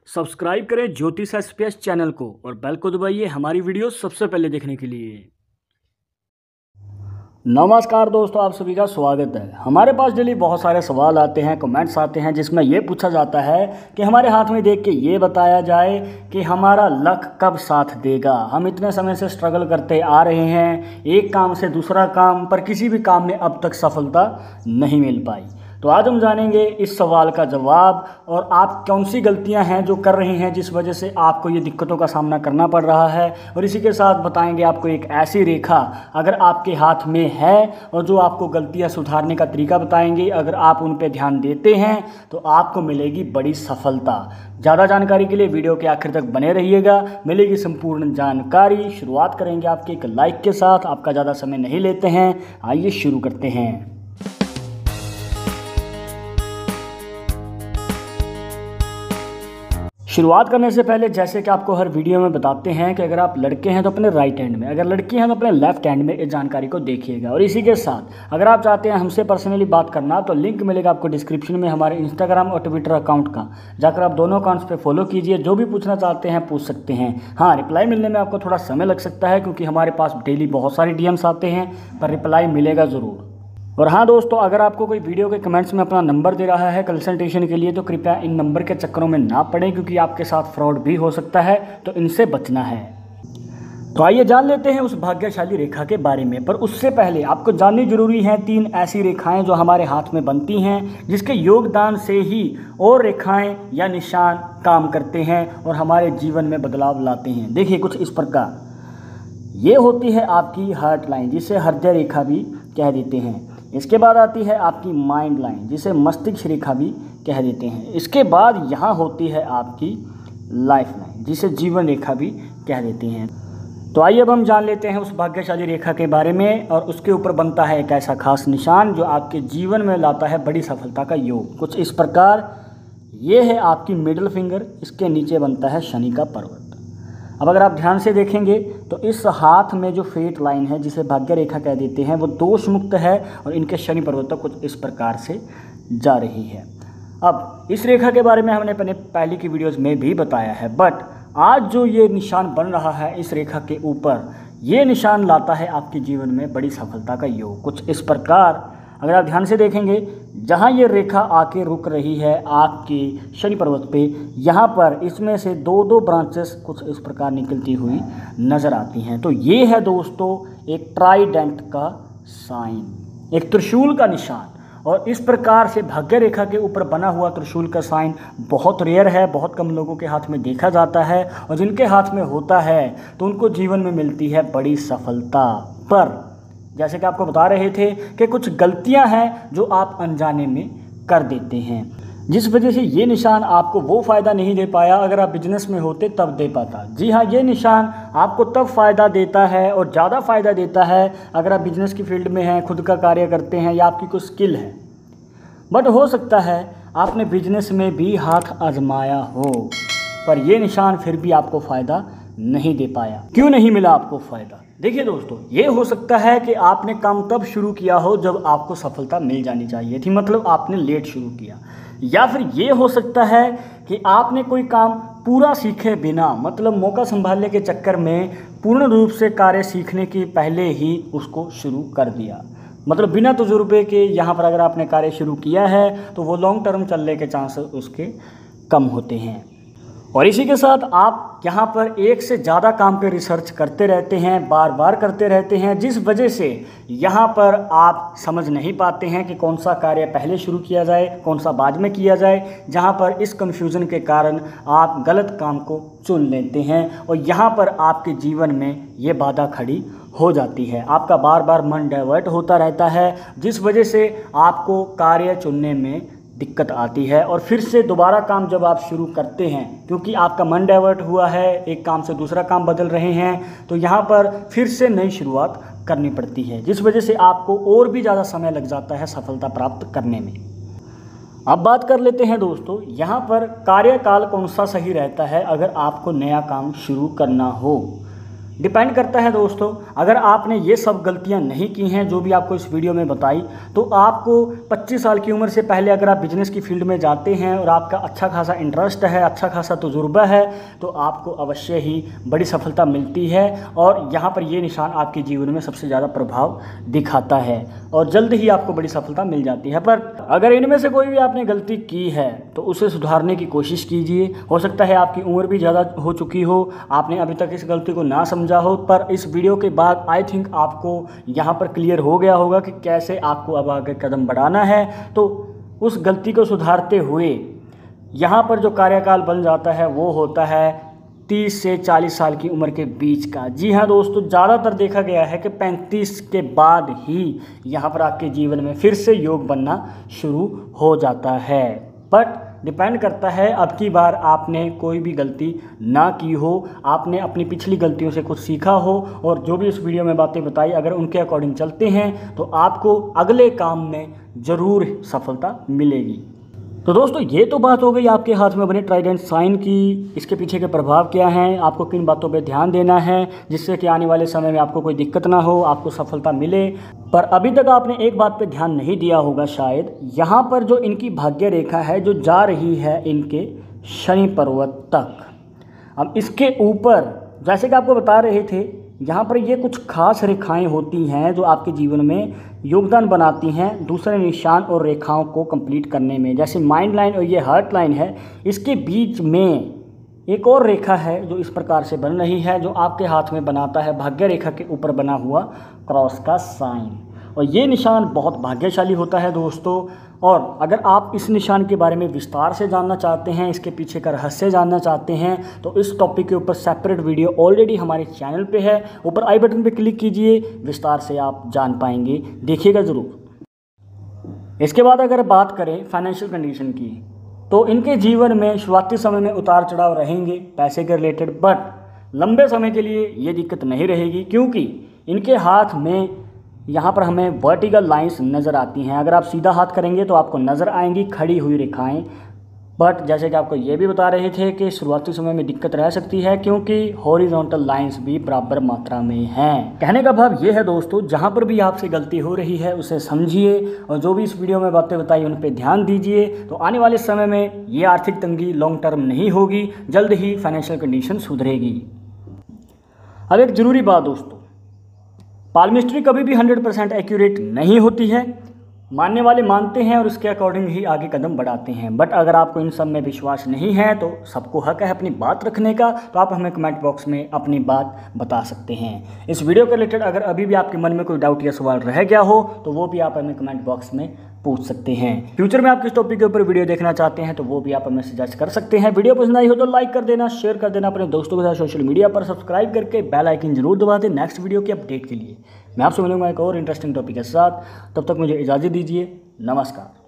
Subscribe करें ज्योतिष SPS channel को और बेल को दबाइए हमारी वीडियो सबसे पहले देखने के लिए। नमस्कार दोस्तों, आप सभी का स्वागत है। हमारे पास डेली बहुत सारे सवाल आते हैं, कमेंट्स आते हैं जिसमें ये पूछा जाता है कि हमारे हाथ में देख के ये बताया जाए कि हमारा लक कब साथ देगा। हम इतने समय से स्ट्रगल करते आ रहे हैं, एक काम से दूसरा काम, पर किसी भी काम में अब तक सफलता नहीं मिल पाई। तो आज हम जानेंगे इस सवाल का जवाब और आप कौन सी गलतियां हैं जो कर रहे हैं जिस वजह से आपको ये दिक्कतों का सामना करना पड़ रहा है। और इसी के साथ बताएंगे आपको एक ऐसी रेखा अगर आपके हाथ में है और जो आपको गलतियां सुधारने का तरीका बताएंगे। अगर आप उन पर ध्यान देते हैं तो आपको मिलेगी बड़ी सफलता। ज़्यादा जानकारी के लिए वीडियो के आखिर तक बने रहिएगा, मिलेगी संपूर्ण जानकारी। शुरुआत करेंगे आपके एक लाइक के साथ। आपका ज़्यादा समय नहीं लेते हैं, आइए शुरू करते हैं। शुरुआत करने से पहले जैसे कि आपको हर वीडियो में बताते हैं कि अगर आप लड़के हैं तो अपने राइट हैंड में, अगर लड़की हैं तो अपने लेफ्ट हैंड में इस जानकारी को देखिएगा। और इसी के साथ अगर आप चाहते हैं हमसे पर्सनली बात करना तो लिंक मिलेगा आपको डिस्क्रिप्शन में हमारे इंस्टाग्राम और ट्विटर अकाउंट का, जाकर आप दोनों अकाउंट्स पे फॉलो कीजिए। जो भी पूछना चाहते हैं पूछ सकते हैं। हाँ, रिप्लाई मिलने में आपको थोड़ा समय लग सकता है क्योंकि हमारे पास डेली बहुत सारे डीएम्स आते हैं, पर रिप्लाई मिलेगा ज़रूर। और हाँ दोस्तों, अगर आपको कोई वीडियो के कमेंट्स में अपना नंबर दे रहा है कंसल्टेशन के लिए तो कृपया इन नंबर के चक्करों में ना पड़ें क्योंकि आपके साथ फ्रॉड भी हो सकता है, तो इनसे बचना है। तो आइए जान लेते हैं उस भाग्यशाली रेखा के बारे में। पर उससे पहले आपको जाननी जरूरी है 3 ऐसी रेखाएं जो हमारे हाथ में बनती हैं, जिसके योगदान से ही और रेखाएं या निशान काम करते हैं और हमारे जीवन में बदलाव लाते हैं। देखिए कुछ इस प्रकार ये होती है आपकी हार्ट लाइन, जिसे हृदय रेखा भी कह देते हैं। इसके बाद आती है आपकी माइंड लाइन, जिसे मस्तिष्क रेखा भी कह देते हैं। इसके बाद यहाँ होती है आपकी लाइफ लाइन, जिसे जीवन रेखा भी कह देते हैं। तो आइए अब हम जान लेते हैं उस भाग्यशाली रेखा के बारे में। और उसके ऊपर बनता है एक ऐसा खास निशान जो आपके जीवन में लाता है बड़ी सफलता का योग। कुछ इस प्रकार ये है आपकी मिडिल फिंगर, इसके नीचे बनता है शनि का पर्वत। अब अगर आप ध्यान से देखेंगे तो इस हाथ में जो फेट लाइन है, जिसे भाग्य रेखा कह देते हैं, वो दोष मुक्त है और इनके शनि पर्वत तक कुछ इस प्रकार से जा रही है। अब इस रेखा के बारे में हमने अपने पहले की वीडियोस में भी बताया है, बट आज जो ये निशान बन रहा है इस रेखा के ऊपर, ये निशान लाता है आपके जीवन में बड़ी सफलता का योग। कुछ इस प्रकार अगर आप ध्यान से देखेंगे, जहाँ ये रेखा आके रुक रही है आपकी शनि पर्वत पे, यहाँ पर इसमें से 2-2 ब्रांचेस कुछ इस प्रकार निकलती हुई नज़र आती हैं। तो ये है दोस्तों एक ट्राइडेंट का साइन, एक त्रिशूल का निशान। और इस प्रकार से भाग्य रेखा के ऊपर बना हुआ त्रिशूल का साइन बहुत रेयर है, बहुत कम लोगों के हाथ में देखा जाता है। और जिनके हाथ में होता है तो उनको जीवन में मिलती है बड़ी सफलता। पर जैसे कि आपको बता रहे थे कि कुछ गलतियां हैं जो आप अनजाने में कर देते हैं, जिस वजह से ये निशान आपको वो फ़ायदा नहीं दे पाया। अगर आप बिजनेस में होते तब दे पाता। जी हाँ, ये निशान आपको तब फ़ायदा देता है और ज़्यादा फ़ायदा देता है अगर आप बिजनेस की फील्ड में हैं, खुद का कार्य करते हैं या आपकी कोई स्किल है। बट हो सकता है आपने बिजनेस में भी हाथ आजमाया हो, पर यह निशान फिर भी आपको फ़ायदा नहीं दे पाया। क्यों नहीं मिला आपको फ़ायदा? देखिए दोस्तों, ये हो सकता है कि आपने काम तब शुरू किया हो जब आपको सफलता मिल जानी चाहिए थी, मतलब आपने लेट शुरू किया। या फिर ये हो सकता है कि आपने कोई काम पूरा सीखे बिना, मतलब मौका संभालने के चक्कर में पूर्ण रूप से कार्य सीखने के पहले ही उसको शुरू कर दिया, मतलब बिना तजुर्बे के। यहाँ पर अगर आपने कार्य शुरू किया है तो वो लॉन्ग टर्म चलने के चांसेस उसके कम होते हैं। और इसी के साथ आप यहाँ पर एक से ज़्यादा काम पे रिसर्च करते रहते हैं, बार बार करते रहते हैं, जिस वजह से यहाँ पर आप समझ नहीं पाते हैं कि कौन सा कार्य पहले शुरू किया जाए, कौन सा बाद में किया जाए। जहाँ पर इस कन्फ्यूज़न के कारण आप गलत काम को चुन लेते हैं और यहाँ पर आपके जीवन में ये बाधा खड़ी हो जाती है। आपका बार बार मन डाइवर्ट होता रहता है, जिस वजह से आपको कार्य चुनने में दिक्कत आती है। और फिर से दोबारा काम जब आप शुरू करते हैं, क्योंकि आपका मन डाइवर्ट हुआ है, एक काम से दूसरा काम बदल रहे हैं, तो यहाँ पर फिर से नई शुरुआत करनी पड़ती है, जिस वजह से आपको और भी ज़्यादा समय लग जाता है सफलता प्राप्त करने में। अब बात कर लेते हैं दोस्तों, यहाँ पर कार्यकाल कौन सा सही रहता है अगर आपको नया काम शुरू करना हो। डिपेंड करता है दोस्तों। अगर आपने ये सब गलतियां नहीं की हैं जो भी आपको इस वीडियो में बताई, तो आपको 25 साल की उम्र से पहले अगर आप बिजनेस की फील्ड में जाते हैं और आपका अच्छा खासा इंटरेस्ट है, अच्छा खासा तजुर्बा है, तो आपको अवश्य ही बड़ी सफलता मिलती है। और यहाँ पर ये निशान आपके जीवन में सबसे ज़्यादा प्रभाव दिखाता है और जल्द ही आपको बड़ी सफलता मिल जाती है। पर अगर इनमें से कोई भी आपने गलती की है तो उसे सुधारने की कोशिश कीजिए। हो सकता है आपकी उम्र भी ज़्यादा हो चुकी हो, आपने अभी तक इस गलती को ना समझा हो, पर इस वीडियो के बाद आई थिंक आपको यहाँ पर क्लियर हो गया होगा कि कैसे आपको अब आगे कदम बढ़ाना है। तो उस गलती को सुधारते हुए यहाँ पर जो कार्यकाल बन जाता है वो होता है 30 से 40 साल की उम्र के बीच का। जी हाँ दोस्तों, ज़्यादातर देखा गया है कि 35 के बाद ही यहाँ पर आपके जीवन में फिर से योग बनना शुरू हो जाता है। बट डिपेंड करता है अब की बार आपने कोई भी गलती ना की हो, आपने अपनी पिछली गलतियों से कुछ सीखा हो और जो भी इस वीडियो में बातें बताई अगर उनके अकॉर्डिंग चलते हैं तो आपको अगले काम में ज़रूर सफलता मिलेगी। तो दोस्तों ये तो बात हो गई आपके हाथ में बने ट्राइडेंट साइन की, इसके पीछे के प्रभाव क्या हैं, आपको किन बातों पे ध्यान देना है जिससे कि आने वाले समय में आपको कोई दिक्कत ना हो, आपको सफलता मिले। पर अभी तक आपने एक बात पे ध्यान नहीं दिया होगा शायद, यहाँ पर जो इनकी भाग्य रेखा है जो जा रही है इनके शनि पर्वत तक। अब इसके ऊपर जैसे कि आपको बता रहे थे, यहाँ पर ये कुछ खास रेखाएं होती हैं जो आपके जीवन में योगदान बनाती हैं दूसरे निशान और रेखाओं को कंप्लीट करने में। जैसे माइंड लाइन और ये हार्ट लाइन है, इसके बीच में एक और रेखा है जो इस प्रकार से बन रही है, जो आपके हाथ में बनाता है भाग्य रेखा के ऊपर बना हुआ क्रॉस का साइन। और ये निशान बहुत भाग्यशाली होता है दोस्तों। और अगर आप इस निशान के बारे में विस्तार से जानना चाहते हैं, इसके पीछे का रहस्य जानना चाहते हैं, तो इस टॉपिक के ऊपर सेपरेट वीडियो ऑलरेडी हमारे चैनल पे है। ऊपर आई बटन पे क्लिक कीजिए, विस्तार से आप जान पाएंगे, देखिएगा ज़रूर। इसके बाद अगर बात करें फाइनेंशियल कंडीशन की, तो इनके जीवन में शुरुआती समय में उतार चढ़ाव रहेंगे पैसे के रिलेटेड, बट लंबे समय के लिए ये दिक्कत नहीं रहेगी क्योंकि इनके हाथ में यहाँ पर हमें वर्टिकल लाइंस नज़र आती हैं। अगर आप सीधा हाथ करेंगे तो आपको नज़र आएंगी खड़ी हुई रेखाएं। बट जैसे कि आपको ये भी बता रहे थे कि शुरुआती समय में दिक्कत रह सकती है क्योंकि हॉरिजॉन्टल लाइंस भी बराबर मात्रा में हैं। कहने का भाव ये है दोस्तों, जहाँ पर भी आपसे गलती हो रही है उसे समझिए और जो भी इस वीडियो में बातें बताई उन पर ध्यान दीजिए, तो आने वाले समय में ये आर्थिक तंगी लॉन्ग टर्म नहीं होगी, जल्द ही फाइनेंशियल कंडीशन सुधरेगी। अब एक ज़रूरी बात दोस्तों, पालमिस्ट्री कभी भी 100% एक्यूरेट नहीं होती है। मानने वाले मानते हैं और उसके अकॉर्डिंग ही आगे कदम बढ़ाते हैं। बट अगर आपको इन सब में विश्वास नहीं है तो सबको हक है अपनी बात रखने का, तो आप हमें कमेंट बॉक्स में अपनी बात बता सकते हैं। इस वीडियो के रिलेटेड अगर अभी भी आपके मन में कोई डाउट या सवाल रह गया हो तो वो भी आप हमें कमेंट बॉक्स में पूछ सकते हैं। फ्यूचर में आप किस टॉपिक के ऊपर वीडियो देखना चाहते हैं तो वो भी आप हमें सजेस्ट कर सकते हैं। वीडियो पसंद आई हो तो लाइक कर देना, शेयर कर देना अपने दोस्तों के साथ सोशल मीडिया पर, सब्सक्राइब करके बेल आइकन जरूर दबा दें नेक्स्ट वीडियो की अपडेट के लिए। मैं आपसे मिलूंगा एक और इंटरेस्टिंग टॉपिक के साथ, तब तक मुझे इजाज़त दीजिए। नमस्कार।